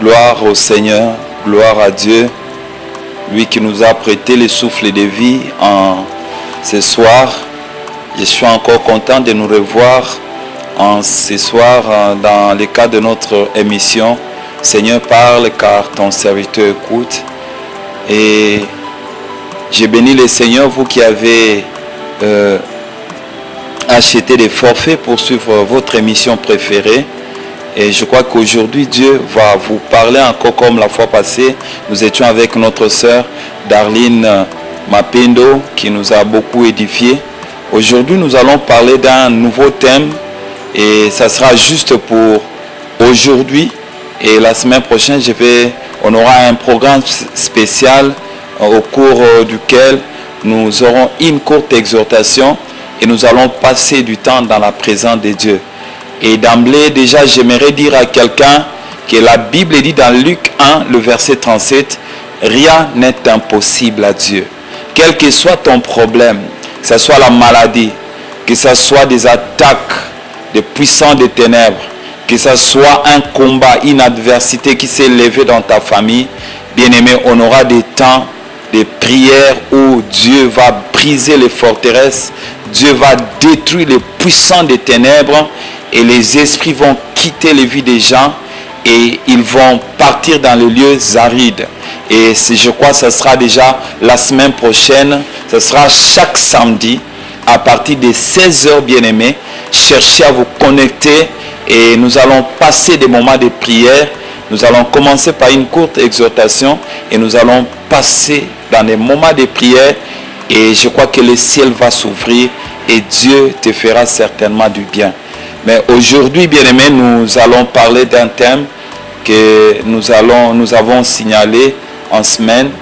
Gloire au Seigneur, gloire à Dieu, lui qui nous a prêté le souffle de vie ce soir. Je suis encore content de nous revoir ce soir dans le cadre de notre émission. Seigneur, parle car ton serviteur écoute. Et j'ai béni le Seigneur, vous qui avez acheté des forfaits pour suivre votre émission préférée. Et je crois qu'aujourd'hui, Dieu va vous parler encore comme la fois passée. Nous étions avec notre sœur Darlene Mapendo qui nous a beaucoup édifié. Aujourd'hui, nous allons parler d'un nouveau thème et ça sera juste pour aujourd'hui. Et la semaine prochaine, on aura un programme spécial au cours duquel nous aurons une courte exhortation et nous allons passer du temps dans la présence de Dieu. Et d'emblée, déjà, j'aimerais dire à quelqu'un que la Bible dit dans Luc 1, le verset 37, « Rien n'est impossible à Dieu. » Quel que soit ton problème, que ce soit la maladie, que ce soit des attaques des puissants des ténèbres, que ce soit un combat, une adversité qui s'est levée dans ta famille, bien-aimé, on aura des temps de prière où Dieu va briser les forteresses, Dieu va détruire les puissants des ténèbres et les esprits vont quitter les vies des gens et ils vont partir dans les lieux arides. Et je crois que ce sera déjà la semaine prochaine, ce sera chaque samedi à partir de 16h, bien-aimés. Cherchez à vous connecter et nous allons passer des moments de prière. Nous allons commencer par une courte exhortation et nous allons passer dans des moments de prière et je crois que le ciel va s'ouvrir et Dieu te fera certainement du bien. Mais aujourd'hui, bien-aimés, nous allons parler d'un thème que nous avons signalé en semaine.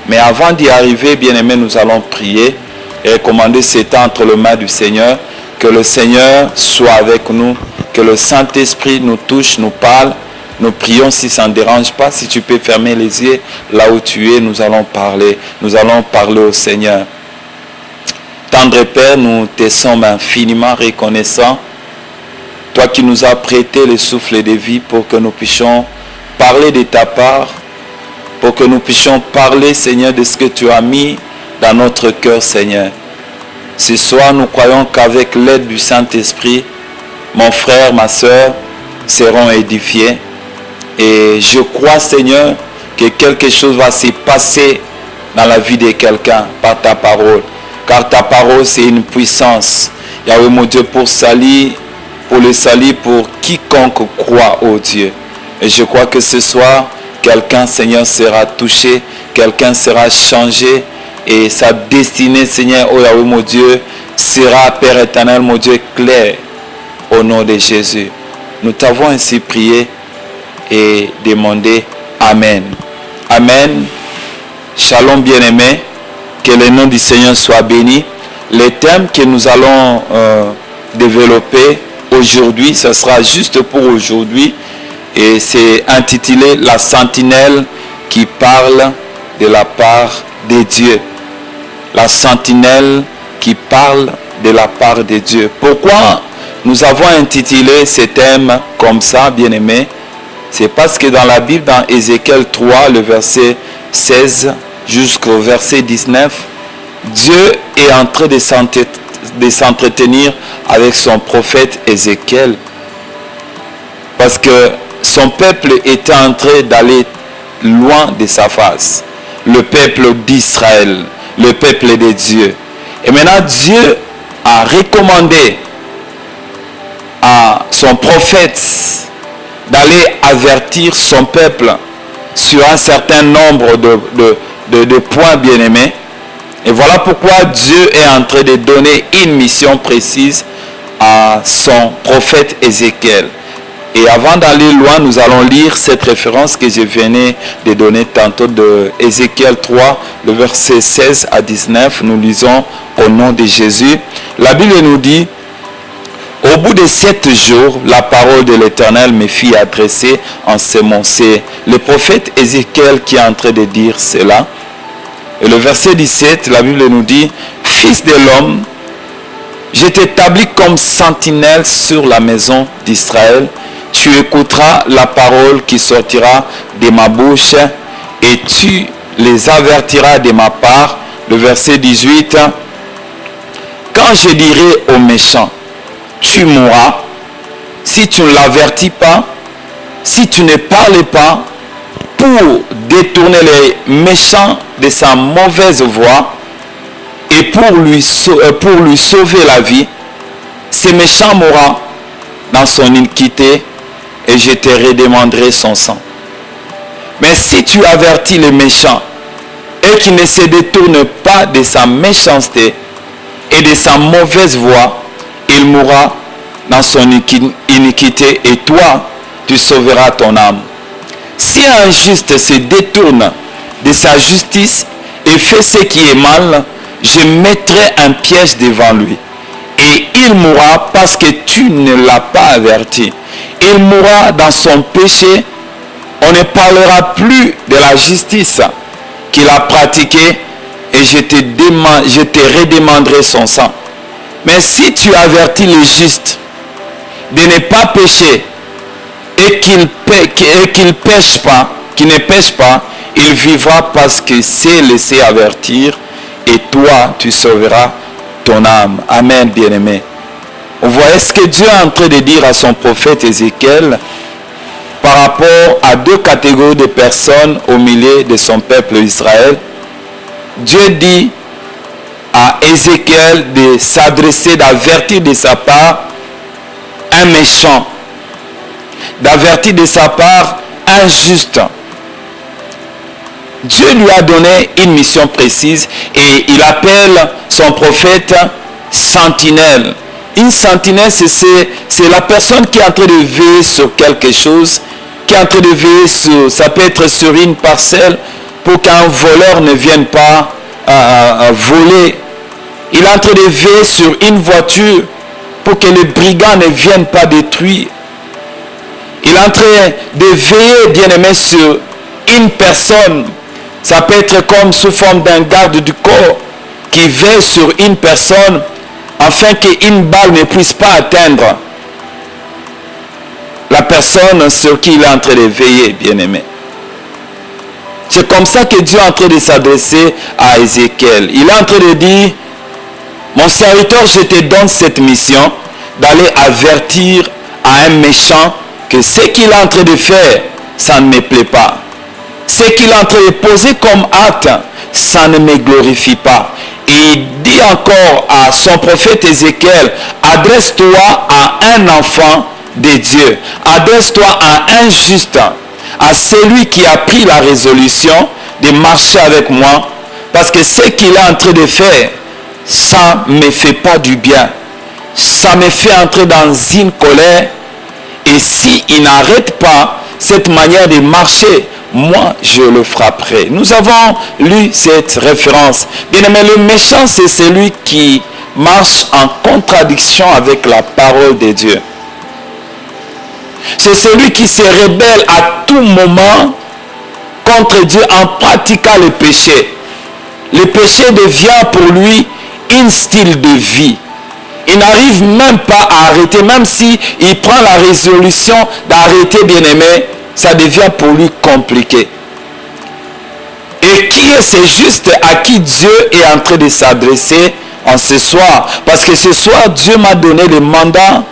Mais avant d'y arriver, bien-aimés, nous allons prier et recommander ce temps entre les mains du Seigneur. Que le Seigneur soit avec nous, que le Saint-Esprit nous touche, nous parle. Nous prions si ça ne dérange pas. Si tu peux fermer les yeux là où tu es, nous allons parler. Nous allons parler au Seigneur. Tendre Père, nous te sommes infiniment reconnaissants. Toi qui nous as prêté le souffle de vie pour que nous puissions parler de ta part, pour que nous puissions parler, Seigneur, de ce que tu as mis dans notre cœur, Seigneur. Ce soir, nous croyons qu'avec l'aide du Saint-Esprit, mon frère, ma soeur seront édifiés. Et je crois, Seigneur, que quelque chose va se passer dans la vie de quelqu'un par ta parole. Car ta parole, c'est une puissance. Yahweh, mon Dieu, pour le salut, pour quiconque croit au Dieu. Et je crois que ce soir, quelqu'un, Seigneur, sera touché, quelqu'un sera changé et sa destinée, Seigneur, oh Yahweh, mon Dieu, sera, Père éternel, mon Dieu, clair au nom de Jésus. Nous t'avons ainsi prié et demandé Amen. Amen. Shalom, bien-aimés. Que le nom du Seigneur soit béni. Le thème que nous allons développer aujourd'hui, ce sera juste pour aujourd'hui et c'est intitulé La sentinelle qui parle de la part de Dieu. La sentinelle qui parle de la part de Dieu. Pourquoi nous avons intitulé ce thème comme ça, bien-aimés? C'est parce que dans la Bible, dans Ézéchiel 3, le verset 16 jusqu'au verset 19, Dieu est en train de s'entretenir avec son prophète Ézéchiel. Parce que son peuple était en train d'aller loin de sa face. Le peuple d'Israël, le peuple de Dieu. Et maintenant Dieu a recommandé à son prophète d'aller avertir son peuple sur un certain nombre de points, bien-aimés. Et voilà pourquoi Dieu est en train de donner une mission précise à son prophète Ézéchiel. Et avant d'aller loin, nous allons lire cette référence que je venais de donner tantôt de Ézéchiel 3, le verset 16 à 19. Nous lisons au nom de Jésus. La Bible nous dit: au bout de 7 jours, la parole de l'Éternel me fit adresser en ces mots. C'est le prophète Ézéchiel qui est en train de dire cela. Et le verset 17, la Bible nous dit: Fils de l'homme, je t'établis comme sentinelle sur la maison d'Israël. tu écouteras la parole qui sortira de ma bouche et tu les avertiras de ma part. Le verset 18. Quand je dirai aux méchants, tu mourras, si tu ne l'avertis pas, si tu ne parles pas, pour détourner les méchants de sa mauvaise voie et pour lui sauver la vie, ce méchant mourra dans son iniquité et je te redemanderai son sang. Mais si tu avertis les méchants et qu'il ne se détourne pas de sa méchanceté et de sa mauvaise voie, il mourra dans son iniquité et toi, tu sauveras ton âme. Si un juste se détourne de sa justice et fait ce qui est mal, je mettrai un piège devant lui. Et il mourra parce que tu ne l'as pas averti. Il mourra dans son péché. On ne parlera plus de la justice qu'il a pratiquée et je te redemanderai son sang. Mais si tu avertis le juste de ne pas pécher et qu'il ne pêche pas, il vivra parce qu'il s'est laissé avertir et toi, tu sauveras ton âme. Amen, bien-aimé. Vous voyez ce que Dieu est en train de dire à son prophète Ézéchiel par rapport à deux catégories de personnes au milieu de son peuple Israël. Dieu dit à Ézéchiel de s'adresser, d'avertir de sa part un méchant, d'avertir de sa part un juste. Dieu lui a donné une mission précise et il appelle son prophète sentinelle. Une sentinelle, c'est la personne qui est en train de veiller sur quelque chose, qui est en train de veiller sur, ça peut être sur une parcelle pour qu'un voleur ne vienne pas voler. Il est en train de veiller sur une voiture pour que les brigands ne viennent pas détruire. Il est en train de veiller, bien-aimé, sur une personne. Ça peut être comme sous forme d'un garde du corps qui veille sur une personne afin qu'une balle ne puisse pas atteindre la personne sur qui il est en train de veiller, bien-aimé. C'est comme ça que Dieu est en train de s'adresser à Ézéchiel. Il est en train de dire, mon serviteur, je te donne cette mission d'aller avertir à un méchant que ce qu'il est en train de faire, ça ne me plaît pas. Ce qu'il est en train de poser comme acte, ça ne me glorifie pas. Et il dit encore à son prophète Ézéchiel, adresse-toi à un enfant de Dieu. Adresse-toi à un juste, à celui qui a pris la résolution de marcher avec moi. Parce que ce qu'il est en train de faire, ça ne me fait pas du bien. Ça me fait entrer dans une colère. Et s'il n'arrête pas cette manière de marcher, moi, je le frapperai. Nous avons lu cette référence. Bien-aimé, le méchant, c'est celui qui marche en contradiction avec la parole de Dieu. C'est celui qui se rebelle à tout moment contre Dieu en pratiquant le péché. Le péché devient pour lui un style de vie. Il n'arrive même pas à arrêter, même si il prend la résolution d'arrêter, bien-aimé, ça devient pour lui compliqué. Et qui est ce juste à qui Dieu est en train de s'adresser en ce soir? Parce que ce soir, Dieu m'a donné le mandat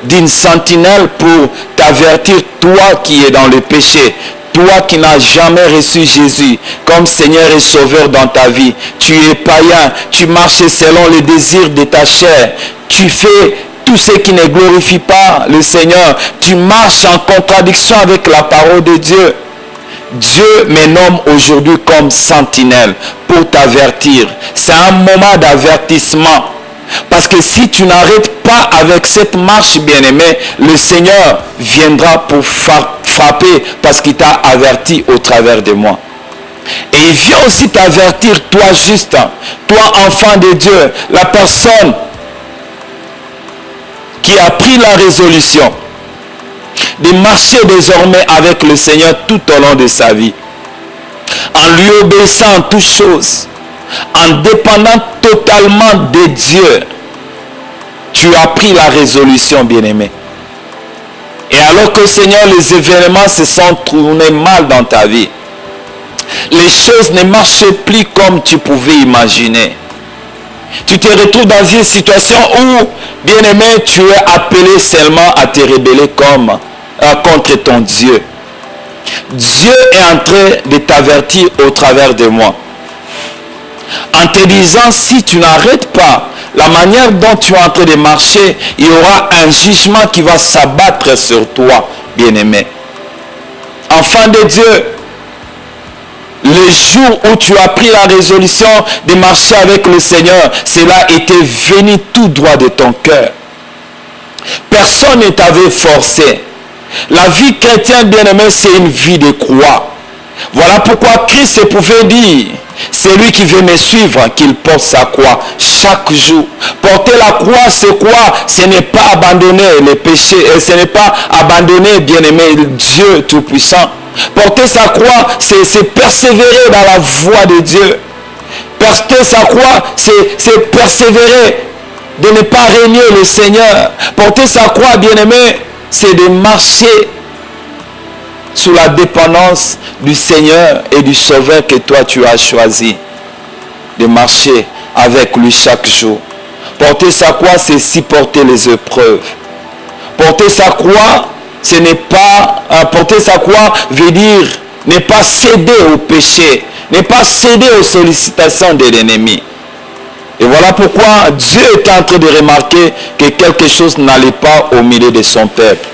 d'une sentinelle pour t'avertir, toi qui es dans le péché. Toi qui n'as jamais reçu Jésus comme Seigneur et Sauveur dans ta vie. Tu es païen, tu marches selon les désirs de ta chair. Tu fais tout ce qui ne glorifie pas le Seigneur. Tu marches en contradiction avec la parole de Dieu. Dieu me nomme aujourd'hui comme sentinelle pour t'avertir. C'est un moment d'avertissement. Parce que si tu n'arrêtes pas avec cette marche, bien-aimé, le Seigneur viendra pour frapper parce qu'il t'a averti au travers de moi. Et il vient aussi t'avertir, toi juste, toi enfant de Dieu, la personne qui a pris la résolution de marcher désormais avec le Seigneur tout au long de sa vie, en lui obéissant en toutes choses, en dépendant totalement de Dieu. Tu as pris la résolution, bien-aimé. Et alors que, Seigneur, les événements se sont tournés mal dans ta vie, les choses ne marchent plus comme tu pouvais imaginer. Tu te retrouves dans une situation où, bien-aimé, tu es appelé seulement à te rebeller contre ton Dieu. Dieu est en train de t'avertir au travers de moi, en te disant, si tu n'arrêtes pas la manière dont tu es en train de marcher, il y aura un jugement qui va s'abattre sur toi, bien-aimé. Enfant de Dieu, le jour où tu as pris la résolution de marcher avec le Seigneur, cela était venu tout droit de ton cœur. Personne ne t'avait forcé. La vie chrétienne, bien-aimé, c'est une vie de croix. Voilà pourquoi Christ pouvait dire, celui qui veut me suivre, qu'il porte sa croix chaque jour. Porter la croix, c'est quoi? Ce n'est pas abandonner les péchés, ce n'est pas abandonner, bien-aimé, Dieu Tout-Puissant. Porter sa croix, c'est persévérer dans la voie de Dieu. Porter sa croix, c'est persévérer de ne pas régner le Seigneur. Porter sa croix, bien-aimé, c'est de marcher sous la dépendance du Seigneur et du Sauveur que toi tu as choisi. De marcher avec lui chaque jour. Porter sa croix, c'est supporter les épreuves. Porter sa croix, ce n'est pas... porter sa croix veut dire ne pas céder au péché, ne pas céder aux sollicitations de l'ennemi. Et voilà pourquoi Dieu est en train de remarquer que quelque chose n'allait pas au milieu de son peuple.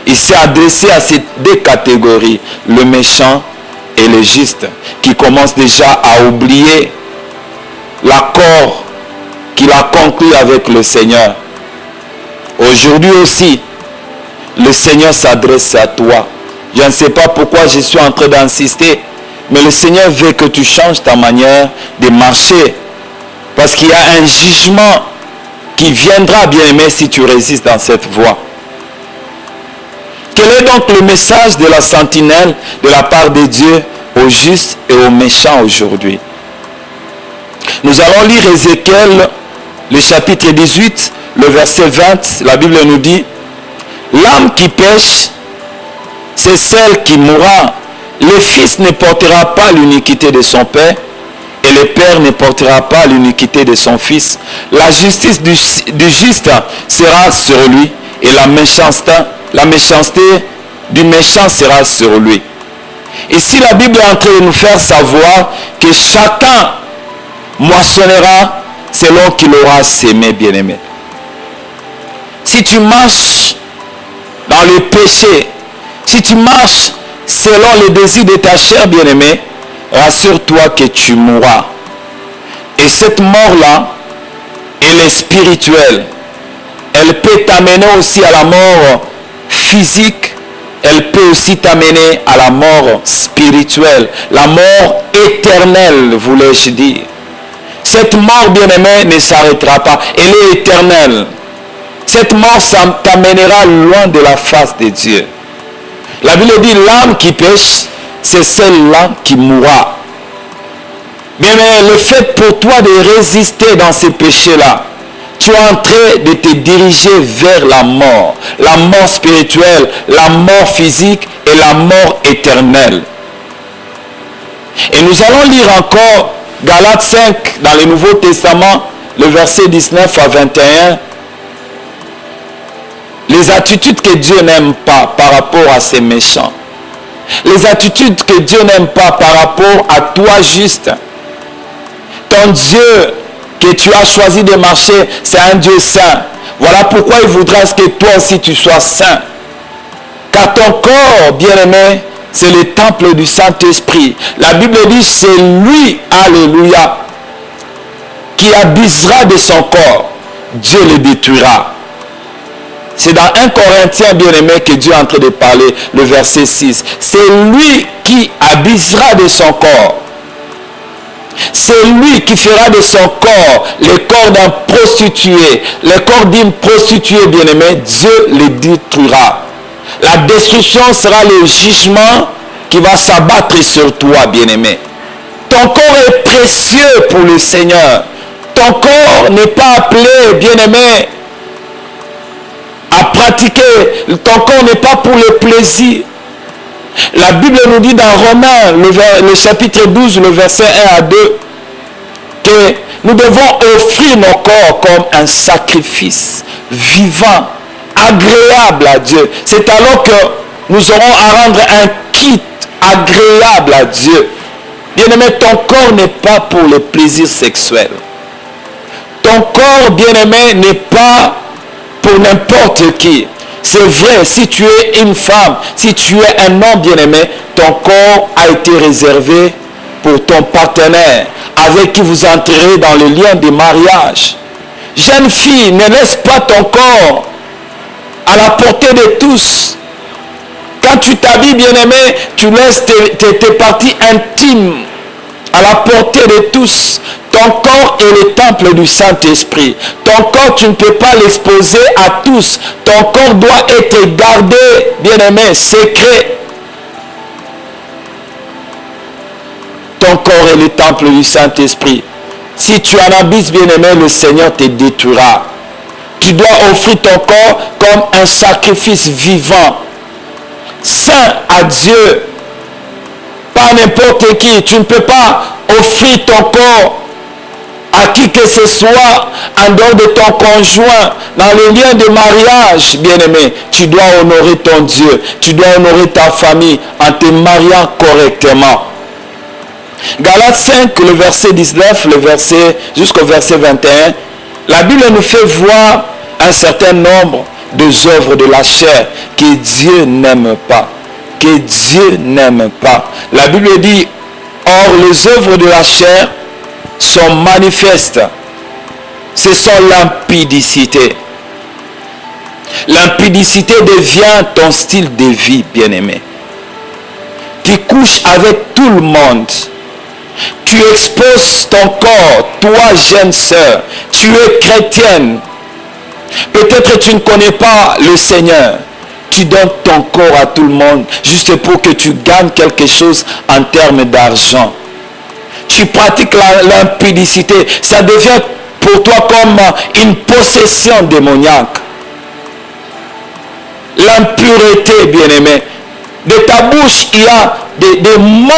Il s'est adressé à ces deux catégories, le méchant et le juste, qui commencent déjà à oublier l'accord qu'il a conclu avec le Seigneur. Aujourd'hui aussi, le Seigneur s'adresse à toi. Je ne sais pas pourquoi je suis en train d'insister, mais le Seigneur veut que tu changes ta manière de marcher. Parce qu'il y a un jugement qui viendra, bien-aimé, si tu résistes dans cette voie. Quel est donc le message de la sentinelle de la part de Dieu aux justes et aux méchants aujourd'hui? Nous allons lire Ézéchiel, le chapitre 18, le verset 20. La Bible nous dit, l'âme qui pêche, c'est celle qui mourra. Le fils ne portera pas l'iniquité de son père, et le père ne portera pas l'iniquité de son fils. La justice du juste sera sur lui, et la méchanceté du méchant sera sur lui. Ici, la Bible est en train de nous faire savoir que chacun moissonnera selon qu'il aura sémé, bien-aimé. Si tu marches dans le péché, si tu marches selon les désirs de ta chair, bien-aimé, rassure-toi que tu mourras. Et cette mort-là, elle est spirituelle. Elle peut t'amener aussi à la mort physique. Elle peut aussi t'amener à la mort spirituelle. La mort éternelle, voulais-je dire. Cette mort, bien-aimé, ne s'arrêtera pas. Elle est éternelle. Cette mort, ça t'amènera loin de la face de Dieu. La Bible dit, l'âme qui pêche, c'est celle-là qui mourra. Bien, mais le fait pour toi de résister dans ces péchés-là, tu es en train de te diriger vers la mort spirituelle, la mort physique et la mort éternelle. Et nous allons lire encore Galates 5 dans le Nouveau Testament, le verset 19 à 21. Les attitudes que Dieu n'aime pas par rapport à ces méchants. Les attitudes que Dieu n'aime pas par rapport à toi juste. Ton Dieu que tu as choisi de marcher, c'est un Dieu saint. Voilà pourquoi il voudra que toi aussi tu sois saint. Car ton corps, bien-aimé, c'est le temple du Saint-Esprit. La Bible dit, c'est lui, alléluia, qui abusera de son corps. Dieu le détruira. C'est dans 1 Corinthiens, bien-aimé, que Dieu est en train de parler, le verset 6. C'est lui qui abusera de son corps. C'est lui qui fera de son corps le corps d'un prostitué. Le corps d'une prostituée, bien-aimé, Dieu le détruira. La destruction sera le jugement qui va s'abattre sur toi, bien-aimé. Ton corps est précieux pour le Seigneur. Ton corps n'est pas appelé, bien-aimé, à à pratiquer. Ton corps n'est pas pour le plaisir. La Bible nous dit dans Romains, le chapitre 12, le verset 1 à 2, que nous devons offrir nos corps comme un sacrifice vivant, agréable à Dieu. C'est alors que nous aurons à rendre un culte agréable à Dieu. Bien-aimé, ton corps n'est pas pour le plaisir sexuel. Ton corps, bien-aimé, n'est pas pour n'importe qui. C'est vrai, si tu es une femme, si tu es un homme bien-aimé, ton corps a été réservé pour ton partenaire, avec qui vous entrerez dans le lien de mariage. Jeune fille, ne laisse pas ton corps à la portée de tous. Quand tu t'habilles, bien-aimé, tu laisses tes parties intimes à la portée de tous. Ton corps est le temple du Saint-Esprit. Ton corps, tu ne peux pas l'exposer à tous. Ton corps doit être gardé, bien-aimé, secret. Ton corps est le temple du Saint-Esprit. Si tu en abuses, bien-aimé, le Seigneur te détruira. Tu dois offrir ton corps comme un sacrifice vivant, saint à Dieu. Pas n'importe qui. Tu ne peux pas offrir ton corps à qui que ce soit en dehors de ton conjoint, dans le lien de mariage, bien-aimé. Tu dois honorer ton Dieu. Tu dois honorer ta famille en te mariant correctement. Galates 5, le verset 19, jusqu'au verset 21, la Bible nous fait voir un certain nombre d'œuvres de la chair que Dieu n'aime pas. Que Dieu n'aime pas. La Bible dit, or les œuvres de la chair sont manifestes. Ce sont l'impudicité. L'impudicité devient ton style de vie, bien-aimé. Tu couches avec tout le monde. Tu exposes ton corps, toi jeune sœur. Tu es chrétienne. Peut-être tu ne connais pas le Seigneur. Tu donnes ton corps à tout le monde juste pour que tu gagnes quelque chose en termes d'argent. Tu pratiques l'impudicité. Ça devient pour toi comme une possession démoniaque. L'impureté, bien-aimé. De ta bouche, il y a des mots,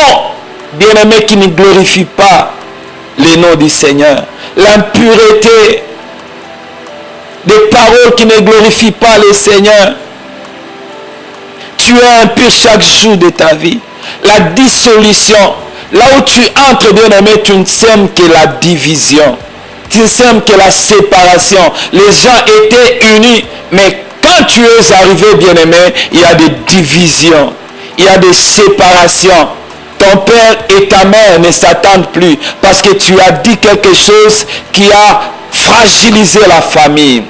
bien-aimé, qui ne glorifient pas le nom du Seigneur. L'impureté. Des paroles qui ne glorifient pas le Seigneur. Tu es impur chaque jour de ta vie. La dissolution. Là où tu entres, bien-aimé, tu ne sèmes que la division. Tu ne sèmes que la séparation. Les gens étaient unis, mais quand tu es arrivé, bien-aimé, il y a des divisions. Il y a des séparations. Ton père et ta mère ne s'attendent plus parce que tu as dit quelque chose qui a fragilisé la famille.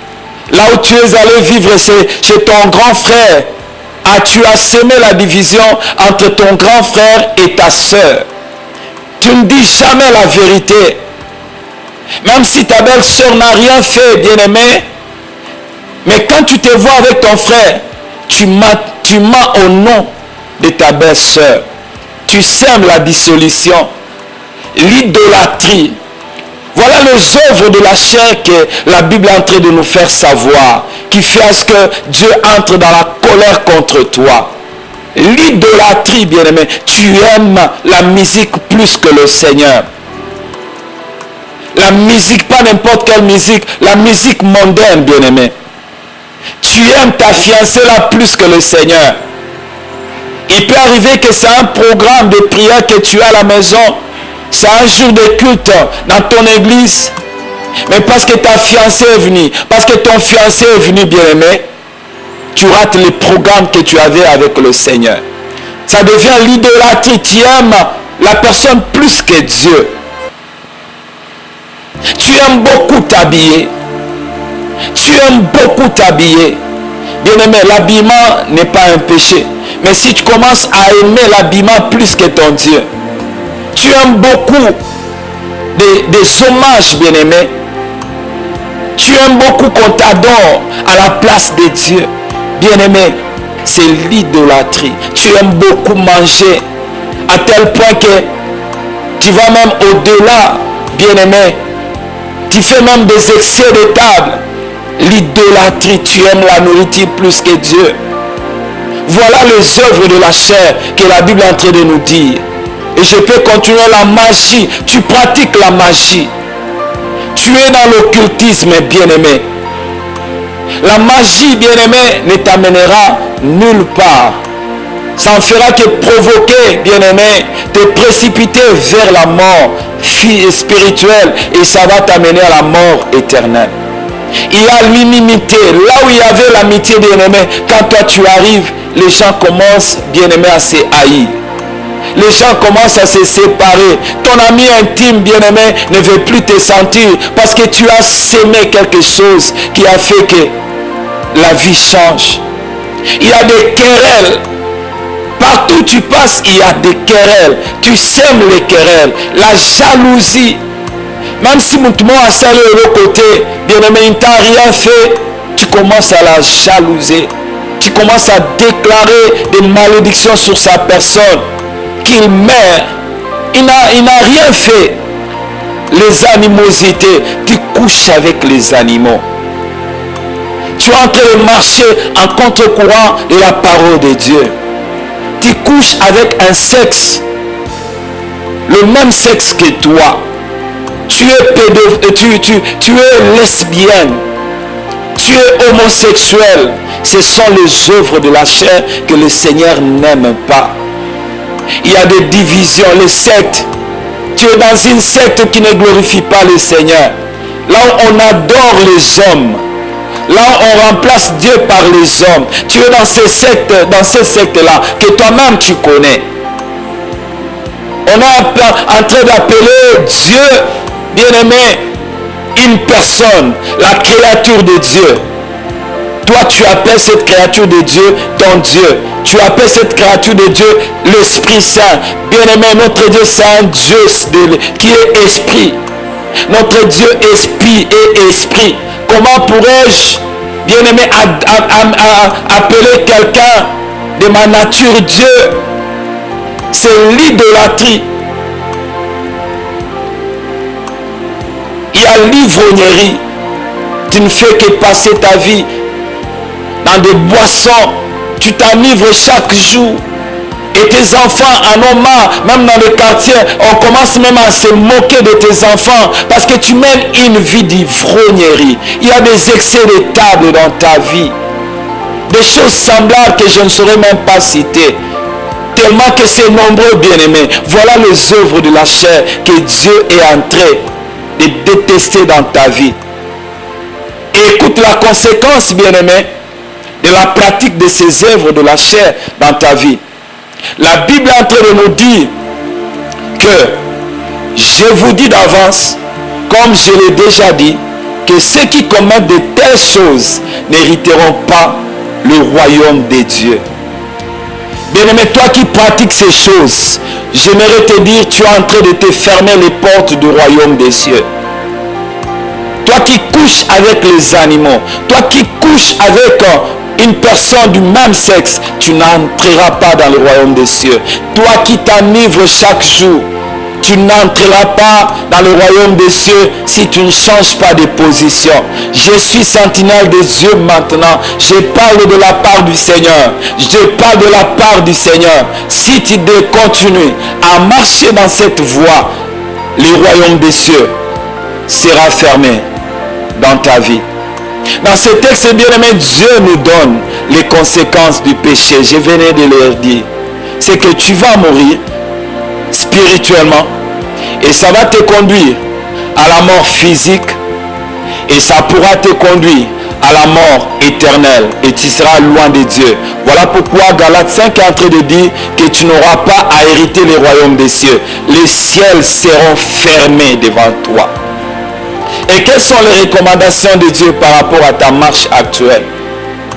Là où tu es allé vivre chez ton grand frère, tu as semé la division entre ton grand frère et ta soeur. Tu ne dis jamais la vérité. Même si ta belle-sœur n'a rien fait, bien-aimé, mais quand tu te vois avec ton frère, tu mens au nom de ta belle-sœur. Tu sèmes la dissolution, l'idolâtrie. Voilà les œuvres de la chair que la Bible est en train de nous faire savoir, qui fait à ce que Dieu entre dans la colère contre toi. L'idolâtrie, bien-aimé, tu aimes la musique plus que le Seigneur. La musique, pas n'importe quelle musique, la musique mondaine, bien-aimé. Tu aimes ta fiancée là plus que le Seigneur. Il peut arriver que c'est un programme de prière que tu as à la maison. C'est un jour de culte dans ton église. Mais parce que ta fiancée est venue, parce que ton fiancé est venu, bien-aimé, tu rates les programmes que tu avais avec le Seigneur. Ça devient l'idolâtrie. Tu aimes la personne plus que Dieu. Tu aimes beaucoup t'habiller. Tu aimes beaucoup t'habiller. Bien-aimé, l'habillement n'est pas un péché. Mais si tu commences à aimer l'habillement plus que ton Dieu, tu aimes beaucoup des hommages, bien-aimé. Tu aimes beaucoup qu'on t'adore à la place de Dieu. Bien-aimé, c'est l'idolâtrie. Tu aimes beaucoup manger à tel point que tu vas même au-delà, bien-aimé. Tu fais même des excès de table. l'idolâtrie, tu aimes la nourriture plus que Dieu. Voilà les œuvres de la chair que la Bible est en train de nous dire. Et je peux continuer. La magie, tu pratiques la magie. Tu es dans l'occultisme, bien-aimé. La magie, bien-aimé, ne t'amènera nulle part. Ça ne fera que provoquer, bien-aimé, te précipiter vers la mort spirituelle et ça va t'amener à la mort éternelle. Il y a l'inimité. Là où il y avait l'amitié, bien-aimé, quand toi tu arrives, les gens commencent, bien-aimé, à se haïr. Les gens commencent à se séparer. Ton ami intime, bien-aimé, ne veut plus te sentir parce que tu as sémé quelque chose qui a fait que la vie change. Il y a des querelles. Partout où tu passes, il y a des querelles. Tu sèmes les querelles. La jalousie. Même si mon a salé de l'autre côté, bien-aimé, il ne t'a rien fait, tu commences à la jalouser. Tu commences à déclarer des malédictions sur sa personne. Qu'il meurt. Il n'a rien fait. Les animosités. Tu couches avec les animaux. Tu es en train de marcher en contre-courant de la parole de Dieu. Tu couches avec un sexe, le même sexe que toi. Tu es lesbienne. Tu es homosexuel. Ce sont les œuvres de la chair que le Seigneur n'aime pas. Il y a des divisions, les sectes. Tu es dans une secte qui ne glorifie pas le Seigneur. Là où on adore les hommes. Là où on remplace Dieu par les hommes. Tu es dans ces sectes-là que toi-même tu connais. On est en train d'appeler Dieu, bien-aimé, une personne, la créature de Dieu. Toi, tu appelles cette créature de Dieu ton Dieu. Tu appelles cette créature de Dieu l'Esprit Saint. Bien-aimé, notre Dieu, c'est un Dieu qui est esprit. Notre Dieu esprit est esprit. Comment pourrais-je, bien-aimé, appeler quelqu'un de ma nature Dieu? C'est l'idolâtrie. Il y a l'ivrognerie. Tu ne fais que passer ta vie dans des boissons. Tu t'enivres chaque jour. Et tes enfants en ont marre. Même dans le quartier, on commence même à se moquer de tes enfants parce que tu mènes une vie d'ivrognerie. Il y a des excès de table dans ta vie. Des choses semblables que je ne saurais même pas citer. Tellement que c'est nombreux, bien-aimés. Voilà les œuvres de la chair que Dieu est en train de détester dans ta vie. Et écoute la conséquence, bien-aimé, de la pratique de ces œuvres de la chair dans ta vie. La Bible est en train de nous dire que je vous dis d'avance, comme je l'ai déjà dit, que ceux qui commettent de telles choses n'hériteront pas le royaume de Dieu. Bien-aimé, toi qui pratiques ces choses, j'aimerais te dire, tu es en train de te fermer les portes du royaume des cieux. Toi qui couches avec les animaux, toi qui couches avec une personne du même sexe, tu n'entreras pas dans le royaume des cieux. Toi qui t'enivres chaque jour, tu n'entreras pas dans le royaume des cieux si tu ne changes pas de position. Je suis sentinelle de Dieu maintenant. Je parle de la part du Seigneur. Je parle de la part du Seigneur. Si tu continues à marcher dans cette voie, le royaume des cieux sera fermé dans ta vie. Dans ce texte, bien-aimé, Dieu nous donne les conséquences du péché. Je venais de leur dire. C'est que tu vas mourir spirituellement et ça va te conduire à la mort physique et ça pourra te conduire à la mort éternelle et tu seras loin de Dieu. Voilà pourquoi Galates 5 est en train de dire que tu n'auras pas à hériter le royaume des cieux. Les ciels seront fermés devant toi. Et quelles sont les recommandations de Dieu par rapport à ta marche actuelle?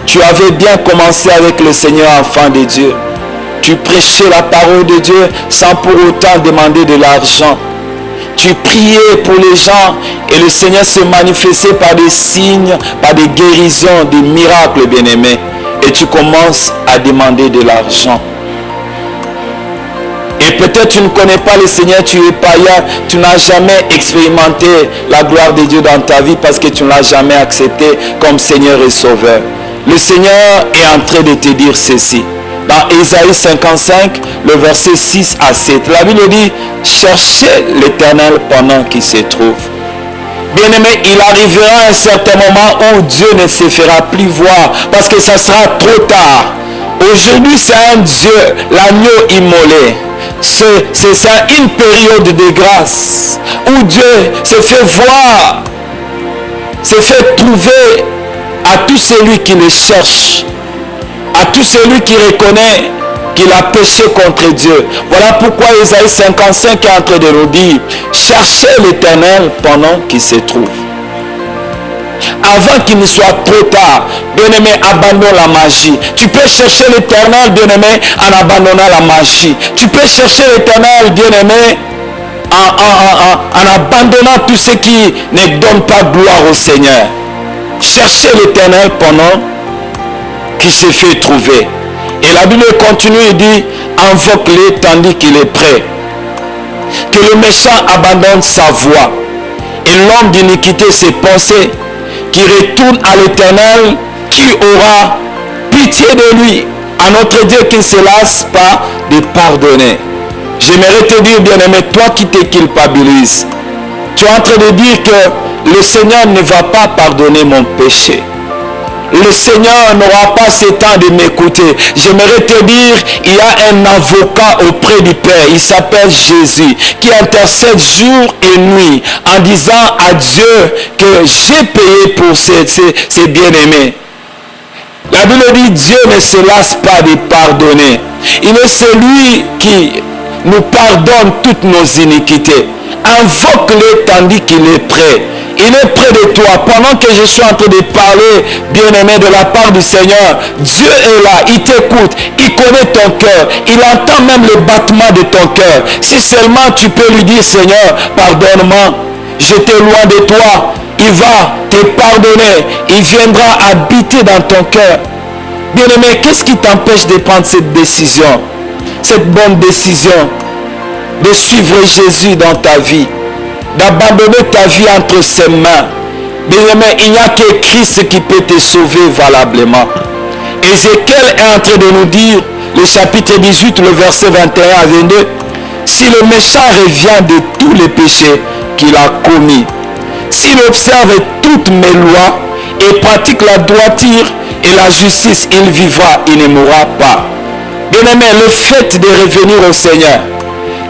Tu avais bien commencé avec le Seigneur, enfant de Dieu. Tu prêchais la parole de Dieu sans pour autant demander de l'argent. Tu priais pour les gens et le Seigneur se manifestait par des signes, par des guérisons, des miracles, bien-aimés. Et tu commences à demander de l'argent. Et Et peut-être tu ne connais pas le Seigneur, tu es païen, tu n'as jamais expérimenté la gloire de Dieu dans ta vie parce que tu ne l'as jamais accepté comme Seigneur et Sauveur. Le Seigneur est en train de te dire ceci. Dans Ésaïe 55, le verset 6 à 7, la Bible dit, cherchez l'Éternel pendant qu'il se trouve. Bien-aimé, il arrivera un certain moment où Dieu ne se fera plus voir parce que ça sera trop tard. Aujourd'hui, c'est un Dieu, l'agneau immolé. C'est une période de grâce où Dieu se fait voir, se fait trouver à tout celui qui le cherche, à tout celui qui reconnaît qu'il a péché contre Dieu. Voilà pourquoi Ésaïe 55 est en train de nous dire, cherchez l'Éternel pendant qu'il se trouve. Avant qu'il ne soit trop tard, bien-aimé, abandonne la magie. Tu peux chercher l'Éternel, bien-aimé, en abandonnant la magie. Tu peux chercher l'Éternel, bien-aimé, en abandonnant tout ce qui ne donne pas gloire au Seigneur. Cherchez l'Éternel pendant qu'il se fait trouver. Et la Bible continue et dit, invoque-le tandis qu'il est prêt. Que le méchant abandonne sa voie et l'homme d'iniquité ses pensées, qui retourne à l'Éternel, qui aura pitié de lui, à notre Dieu qui ne se lasse pas de pardonner. J'aimerais te dire, bien-aimé, toi qui te culpabilises, tu es en train de dire que le Seigneur ne va pas pardonner mon péché. Le Seigneur n'aura pas ce temps de m'écouter. J'aimerais te dire, il y a un avocat auprès du Père. Il s'appelle Jésus, qui intercède jour et nuit en disant à Dieu que j'ai payé pour ces bien-aimés. La Bible dit, Dieu ne se lasse pas de pardonner. Il est celui qui nous pardonne toutes nos iniquités. Invoque-le tandis qu'il est prêt. Il est près de toi. Pendant que je suis en train de parler, bien-aimé, de la part du Seigneur, Dieu est là, il t'écoute, il connaît ton cœur, il entend même le battement de ton cœur. Si seulement tu peux lui dire, Seigneur, pardonne-moi, j'étais loin de toi, il va te pardonner, il viendra habiter dans ton cœur. Bien-aimé, qu'est-ce qui t'empêche de prendre cette décision, cette bonne décision, de suivre Jésus dans ta vie, d'abandonner ta vie entre ses mains? Bien-aimé, il n'y a que Christ qui peut te sauver valablement. Ézéchiel est en train de nous dire, le chapitre 18, le verset 21 à 22, si le méchant revient de tous les péchés qu'il a commis, s'il observe toutes mes lois et pratique la droiture et la justice, il vivra, il ne mourra pas. Bien-aimé, le fait de revenir au Seigneur,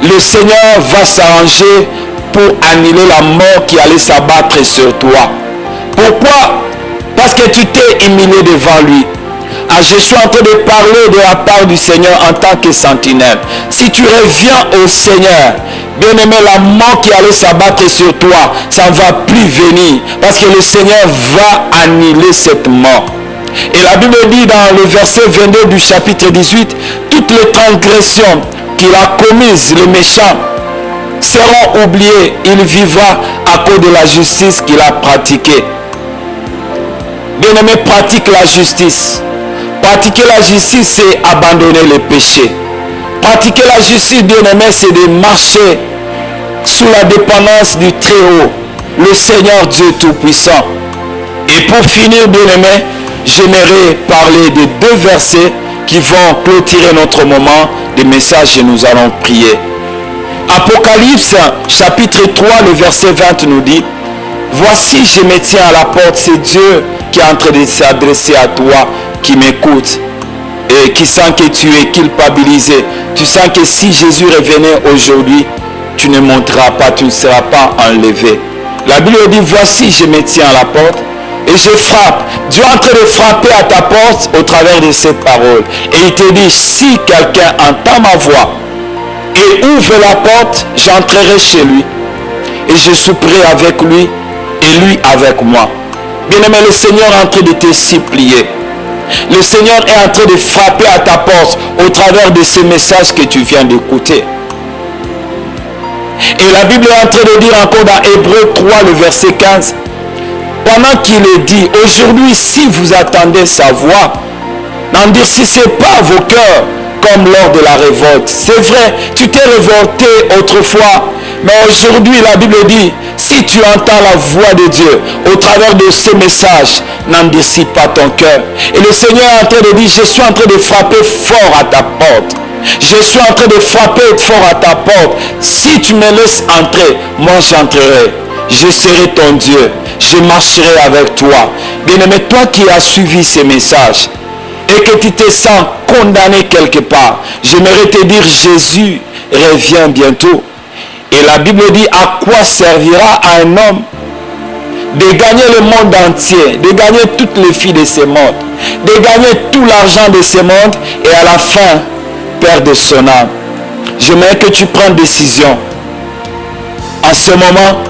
le Seigneur va s'arranger pour annuler la mort qui allait s'abattre sur toi. Pourquoi? Parce que tu t'es humilié devant lui. Je suis en train de parler de la part du Seigneur en tant que sentinelle. Si tu reviens au Seigneur, bien-aimé, la mort qui allait s'abattre sur toi, ça ne va plus venir. Parce que le Seigneur va annuler cette mort. Et la Bible dit dans le verset 22 du chapitre 18, toutes les transgressions qu'il a commises, le méchant, seront oubliés. Il vivra à cause de la justice qu'il a pratiquée. Bien-aimé, pratique la justice. Pratiquer la justice, c'est abandonner le péché. Pratiquer la justice, bien-aimé, c'est de marcher sous la dépendance du Très-Haut, le Seigneur Dieu Tout-Puissant. Et pour finir, bien-aimé, j'aimerais parler de deux versets qui vont clôturer notre moment de message et nous allons prier. Apocalypse chapitre 3, le verset 20 nous dit, voici je me tiens à la porte, c'est Dieu qui est en train de s'adresser à toi, qui m'écoute et qui sent que tu es culpabilisé. Tu sens que si Jésus revenait aujourd'hui, tu ne monteras pas, tu ne seras pas enlevé. La Bible dit, voici je me tiens à la porte et je frappe. Dieu est en train de frapper à ta porte au travers de cette parole. Et il te dit, si quelqu'un entend ma voix et ouvre la porte, j'entrerai chez lui et je souperai avec lui et lui avec moi. Bien-aimé, le Seigneur est en train de te supplier. Le Seigneur est en train de frapper à ta porte au travers de ce message que tu viens d'écouter. Et la Bible est en train de dire encore dans Hébreux 3, le verset 15, pendant qu'il est dit, aujourd'hui, si vous attendez sa voix, n'endurcissez pas vos cœurs comme lors de la révolte. C'est vrai, tu t'es révolté autrefois, mais aujourd'hui la Bible dit, si tu entends la voix de Dieu au travers de ce message, n'endurcis pas ton cœur. Et le Seigneur est en train de dire, je suis en train de frapper fort à ta porte. Je suis en train de frapper fort à ta porte. Si tu me laisses entrer, moi j'entrerai. Je serai ton Dieu. Je marcherai avec toi. Bien-aimé, toi qui as suivi ces messages et que tu te sens condamné quelque part, j'aimerais te dire, Jésus revient bientôt. Et la Bible dit, à quoi servira à un homme de gagner le monde entier, de gagner toutes les filles de ce monde, de gagner tout l'argent de ce monde et à la fin, perdre son âme. J'aimerais que tu prennes décision en ce moment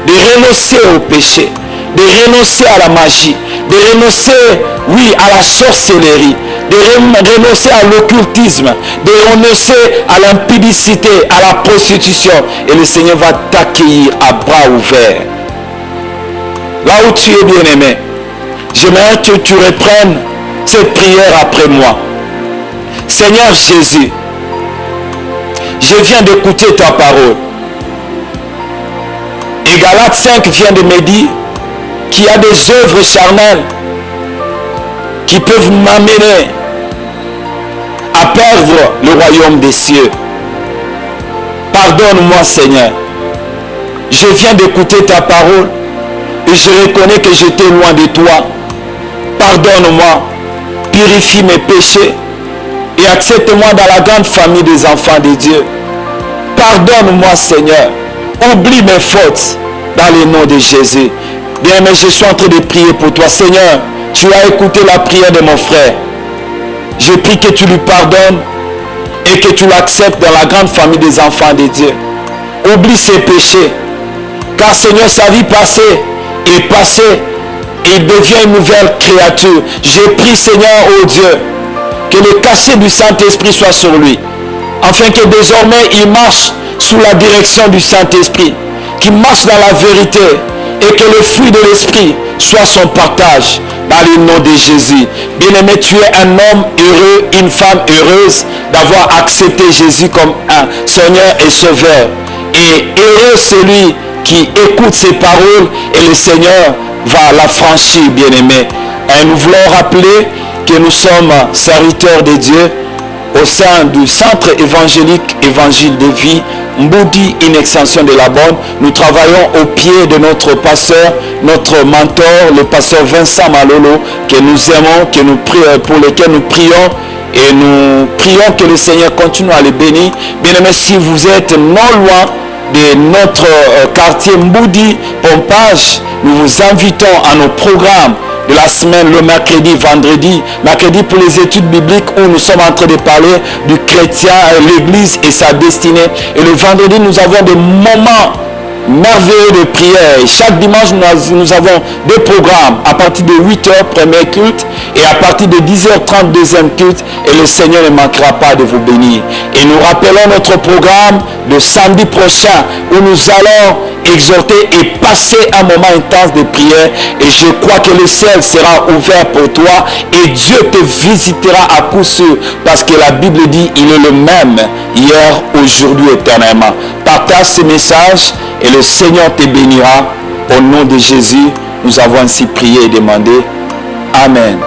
de renoncer au péché, de renoncer à la magie, de renoncer, oui, à la sorcellerie, de renoncer à l'occultisme, de renoncer à l'impudicité, à la prostitution. Et le Seigneur va t'accueillir à bras ouverts. Là où tu es bien-aimé, j'aimerais que tu reprennes cette prière après moi. Seigneur Jésus, je viens d'écouter ta parole. Et Galates 5 vient de me dire qu'il y a des œuvres charnelles qui peuvent m'amener à perdre le royaume des cieux. Pardonne-moi, Seigneur. Je viens d'écouter ta parole et je reconnais que j'étais loin de toi. Pardonne-moi, purifie mes péchés et accepte-moi dans la grande famille des enfants de Dieu. Pardonne-moi, Seigneur. Oublie mes fautes dans le nom de Jésus. Bien, mais je suis en train de prier pour toi. Seigneur, tu as écouté la prière de mon frère. Je prie que tu lui pardonnes et que tu l'acceptes dans la grande famille des enfants de Dieu. Oublie ses péchés. Car Seigneur, sa vie passée est passée et il devient une nouvelle créature. Je prie, Seigneur, oh Dieu, que le cachet du Saint-Esprit soit sur lui, afin que désormais il marche sous la direction du Saint-Esprit, qu'il marche dans la vérité et que le fruit de l'Esprit soit son partage dans le nom de Jésus. Bien-aimé, tu es un homme heureux, une femme heureuse d'avoir accepté Jésus comme un Seigneur et Sauveur. Et heureux celui qui écoute ses paroles et le Seigneur va la franchir, bien-aimé. Et nous voulons rappeler que nous sommes serviteurs de Dieu au sein du centre évangélique Évangile de vie, Mboudi, une extension de la Bonne. Nous travaillons au pied de notre pasteur, notre mentor, le pasteur Vincent Malolo, que nous aimons, que nous prions, pour lequel nous prions. Et nous prions que le Seigneur continue à les bénir. Bien aimé, si vous êtes non loin de notre quartier Mboudi, Pompage, nous vous invitons à nos programmes de la semaine, le mercredi, vendredi pour les études bibliques où nous sommes en train de parler du chrétien, l'église et sa destinée. Et le vendredi, nous avons des moments merveilleux de prière. Et chaque dimanche, nous avons deux programmes. À partir de 8h, premier culte, et à partir de 10h30, deuxième culte. Et le Seigneur ne manquera pas de vous bénir. Et nous rappelons notre programme de samedi prochain où nous allons exhorter et passer un moment intense de prière. Et je crois que le ciel sera ouvert pour toi et Dieu te visitera à coup sûr, parce que la Bible dit il est le même hier, aujourd'hui, éternellement. Partage ce message et le Seigneur te bénira. Au nom de Jésus, nous avons ainsi prié et demandé. Amen.